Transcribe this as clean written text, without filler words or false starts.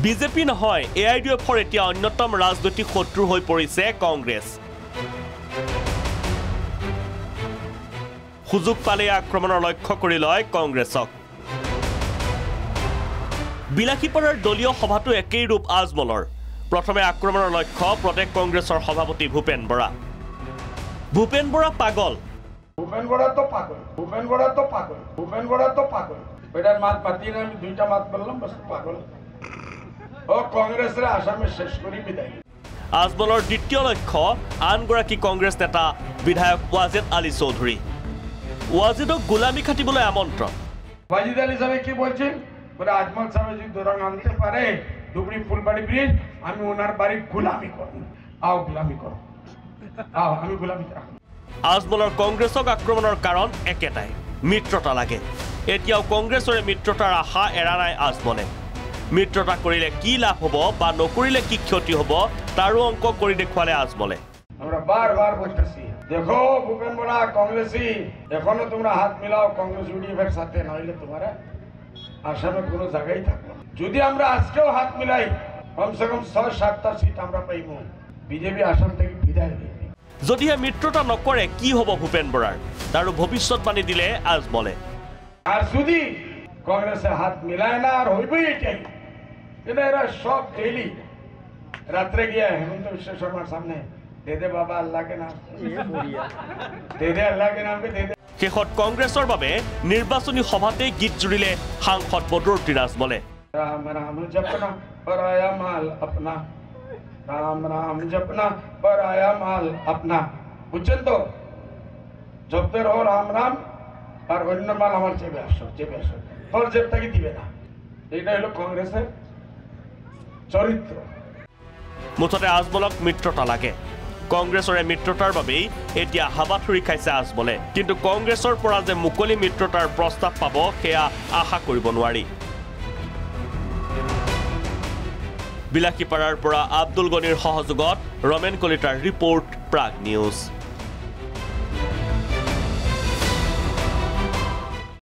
BJP নহয় AIDFৰ এতিয়া অন্যতম ৰাজনৈতিক শত্ৰু হৈ পৰিছে কংগ্ৰেছ সুযোগ পালে আক্ৰমণৰ লক্ষ্য কৰি লয় কংগ্ৰেছক বিলাসীপাৰাৰ দলীয় সভাটো একেই ৰূপ আজমলৰ প্ৰথমে আক্ৰমণৰ লক্ষ্য প্ৰদেশ কংগ্ৰেছৰ সভাপতি ভূপেন বৰা পাগল ভূপেন বৰা তো পাগল বেটার মাত মাতি না আমি দুইটা মাত বললাম বস পাগল ও কংগ্রেসের আসামে শেষ করি বিদায় আজমলৰ দ্বিতীয় লক্ষ্য আনগৰাকী কংগ্ৰেছ নেতা বিধায়ক ওয়াজেদ আলী চৌধুৰী ওয়াজেদক গোলামি খাটিবলৈ আমন্ত্ৰণ ওয়াজেদ আলী সাহেব কি বলছেন বলে আজমল সাহেব যদি দরং আনতে পারে ধুবড়ি ফুলবাড়ি ব্রিজ আমি ওনার বাড়ি গোলামি করব আও গোলামি করব আও আমি গোলামি করব আজমলৰ কংগ্ৰেছক আক্ৰমণৰ কাৰণ একেটাই মিত্ৰতা লাগে এতিয়াও কংগ্ৰেছৰে মিত্ৰতাৰ আশা এৰা নাই আজমলে মিত্ৰতা কৰিলে কি লাভ হ'ব বা নকৰিলে কি ক্ষতি হ'ব তাৰো অংক কৰি দেখুৱালে আজমলে আমরা বারবার বলতেছি দেখো ভূপেন বড়া কংগ্রেসী এখনো তোমরা হাত মিলাও কংগ্রেস ইউডিএফের সাথে নইলে তোমার আসামে কোনো জায়গায় থাকবে যদি আমরা আজকেও হাত মিলাই কমসে কম ৬-৭টা সিট আমরা পাইব বিজেপি আসাম থেকে বিদায় দেবে যদিহে মিত্ৰতা নকৰে কি হ'ব ভূপেন বৰাৰ তাৰো ভৱিষ্যতবাণী দিলে আজমলে আর যদি কংগ্রেসে হাত মিলায় না আর হইবই এটাই এটা এরা সব ডেইলি রাত্রে গিয়ে হেমন্ত বিশ্ব শর্মার সামনে দে দে বাবা আল্লাহকে নাম দে দে আল্লাহকে নাম দে দে শেষত কংগ্ৰেছৰ বাবে নিৰ্বাচনী সভাতেই গীত জুৰিলে সাংসদ বদৰুদ্দিন আজমলে राम राम जपना पराया माल अपना राम राम जपना पराया माल अपना বুঝছেন তো জপতে রহো রাম রাম আর অন্য মাল আমার চেপে আসো তোর জেবটাকে দিবে না এটা হলো কংগ্রেসের চরিত্র মুঠতে আজমলক মিত্ৰতা লাগে কংগ্ৰেছৰে মিত্ৰতাৰ বাবেই এতিয়া হাবাথুৰি খাইছে আজমলে কিন্তু কংগ্ৰেছৰ পৰা যে মুকলি মিত্ৰতাৰ প্ৰস্তাৱ পাব সেয়া আশা কৰিব নোৱাৰি বিলাসীপাৰাৰ পৰা আব্দুল গনিৰ সহযোগত ৰমেন কলিতাৰ ৰিপৰ্ট প্ৰাগ নিউজ